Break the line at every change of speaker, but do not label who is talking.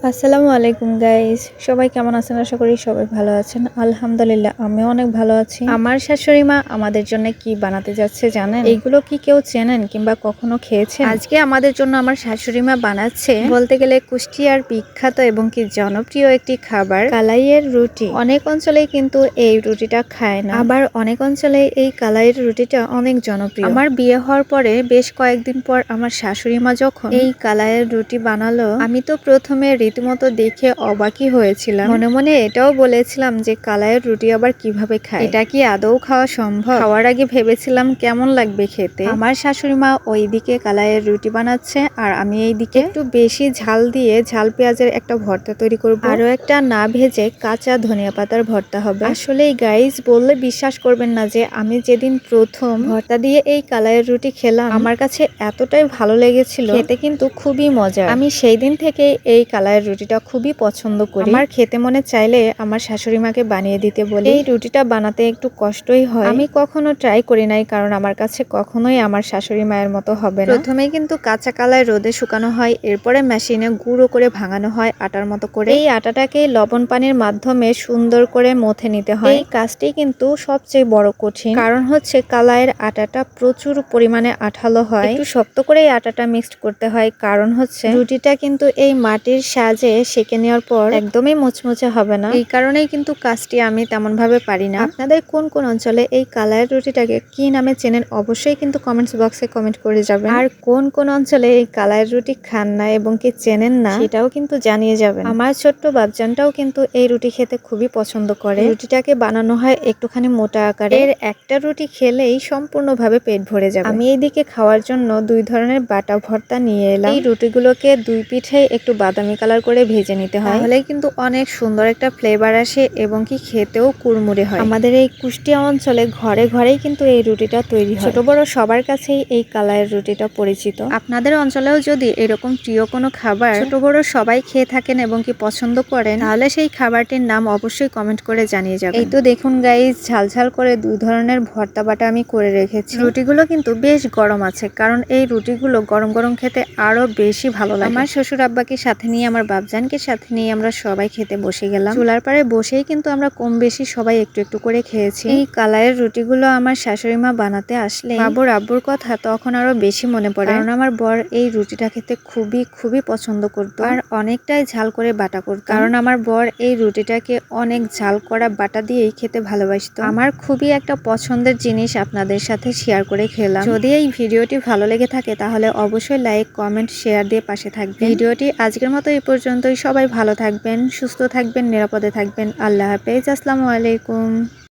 আসসালামু আলাইকুম গাইস, সবাই কেমন আছেন? আশা করি সবাই ভালো আছেন। আলহামদুলিল্লাহ, আমিও অনেক ভালো আছি। আমার শাশুড়ি মা আমাদের জন্য কি বানাতে যাচ্ছে জানেন? এইগুলো কি কেউ চেনেন কিংবা কখনো খেয়েছেন? আজকে আমাদের জন্য আমার শাশুড়ি মা বানাচ্ছে বলতে গেলে কুষ্টিয়ার বিখ্যাত এবং কি জনপ্রিয় একটি খাবার, কালাইয়ের রুটি। অনেক অঞ্চলেই কিন্তু এই রুটিটা খায় না, আবার অনেক অঞ্চলে এই কালাইয়ের রুটিটা অনেক জনপ্রিয়। আমার বিয়ে হওয়ার পরে বেশ কয়েকদিন পর আমার শাশুড়ি মা যখন এই কালাইয়ের রুটি বানালো, আমি তো প্রথমে রীতিমতো দেখে অবাকই হয়েছিলাম। মনে মনে এটাও বলেছিলাম যে কালাইয়ের রুটি আবার কিভাবে খায়, এটা কি আদৌ খাওয়া সম্ভব? খাওয়ার আগে ভেবেছিলাম কেমন লাগবে খেতে। আমার শাশুড়ি মা ওইদিকে কালাইয়ের রুটি বানাচ্ছে আর আমি এইদিকে একটু বেশি ঝাল দিয়ে ঝাল পেঁয়াজের একটা ভর্তা তৈরি করব, আরো একটা না ভেজে কাঁচা ধনিয়া পাতার ভর্তা হবে। আসলে গাইস, বললে বিশ্বাস করবেন না যে আমি যেদিন প্রথম ভর্তা দিয়ে এই কালাইয়ের রুটি খেলাম, আমার কাছে এতটাই ভালো লেগেছিল, খেতে কিন্তু খুবই মজা। আমি সেই দিন থেকে এই কালাইয়ের রুটিটা খুবই পছন্দ করি। আমার খেতে মনে চাইলে আমার শাশুড়ি মাকে বানিয়ে দিতে বলি। এই রুটিটা বানাতে একটু কষ্টই হয়, আমি কখনো ট্রাই করি নাই, কারণ আমার কাছে কখনোই আমার শাশুড়ি মায়ের মতো হবে না। প্রথমে কিন্তু কাঁচা কালাই রোদে শুকানো হয়, এরপরে মেশিনে গুঁড়ো করে ভাঙানো হয় আটার মতো করে। এই আটাটাকে লবণ পানির মাধ্যমে সুন্দর করে মথে নিতে হয়। এই কাজটি কিন্তু সবচেয়ে বড় কঠিন, কারণ হচ্ছে কালাইয়ের আটাটা প্রচুর পরিমাণে আঠালো হয়। একটু শক্ত করে এই আটাটা মিক্সড করতে হয়, কারণ হচ্ছে রুটিটা কিন্তু এই মাটির সাজে সেঁকে নেওয়ার পর একদমই মুচমুচে হবে না। এই কারণেই কিন্তু কাজটি আমি তেমন ভাবে পারি না। আপনাদের কোন কোন অঞ্চলে এই কালাইয়ের রুটিটাকে কি নামে চেনেন অবশ্যই কিন্তু কমেন্টস বক্সে কমেন্ট করে যাবেন। আর কোন কোন অঞ্চলে এই কালাইয়ের রুটি খান না এবং কি চেনেন না সেটাও কিন্তু জানিয়ে যাবেন। আমার ছোট্ট বাবজানটাও কিন্তু এই রুটি খেতে খুবই পছন্দ করে। রুটিটাকে বানানো হয় একটুখানি মোটা আকারে, এর একটা রুটি খেলেই সম্পূর্ণভাবে পেট ভরে যাবে। আমি এইদিকে খাওয়ার জন্য দুই ধরনের বাটা ভর্তা নিয়ে এলাম। এই রুটিগুলোকে দুই পিঠে একটু বাদামি কালার করে ভেজে নিতে হয়, তাহলে কিন্তু অনেক সুন্দর একটা ফ্লেভার আসে এবং কি খেতেও কুড়মুড়ে হয়। আমাদের এই কুষ্টিয়া অঞ্চলে ঘরে ঘরেই কিন্তু এই রুটিটা তৈরি হয়, ছোট বড় সবার কাছেই এই কালাইয়ের রুটিটা পরিচিত। আপনাদের অঞ্চলেও যদি এরকম প্রিয় কোনো খাবার ছোট বড় সবাই খেয়ে থাকেন এবং কি পছন্দ করেন, তাহলে সেই খাবারটির নাম অবশ্যই কমেন্ট করে জানিয়ে যাবেন। এই তো দেখুন গাইস, ঝালঝাল করে দুই ধরনের ভর্তা বাটা আমি করে রেখেছি। রুটিগুলো কিন্তু বেশ গরম আছে, কারণ এই রুটিগুলো গরম গরম খেতে আরো বেশি ভালো লাগে। আমার শ্বশুর আব্বাকে সাথে নিয়ে, আমার বাবজানকে সাথে নিয়ে আমরা সবাই খেতে বসে গেলাম। চুলার পাড়ে বসেই কিন্তু আমরা কম বেশি সবাই একটু একটু করে খেয়েছি। এই কালাইয়ের রুটিগুলো আমার শাশুড়ি মা বানাতে আসলে বাবুর আব্বুর কথা তখন আরো বেশি মনে পড়ে, কারণ আমার বর এই রুটিটা খেতে খুবই খুবই পছন্দ করতো আর অনেকটাই ঝাল করে বাটা করতো, কারণ আমার বর এই রুটিটাকে অনেক ঝাল করা বাটা দিয়েই খেতে ভালোবাসতো। আমার খুবই একটা পছন্দের জিনিস আপনাদের সাথে শেয়ার করে খেলাম। যদি এই ভিডিওটি ভালো লেগে থাকে তাহলে অবশ্যই লাইক কমেন্ট শেয়ার দিয়ে পাশে থাকবেন। ভিডিওটি আজকের মতো এই পর্যন্তই। সবাই ভালো থাকবেন, সুস্থ থাকবেন, নিরাপদে থাকবেন। আল্লাহ হাফেজ, আসসালামু আলাইকুম।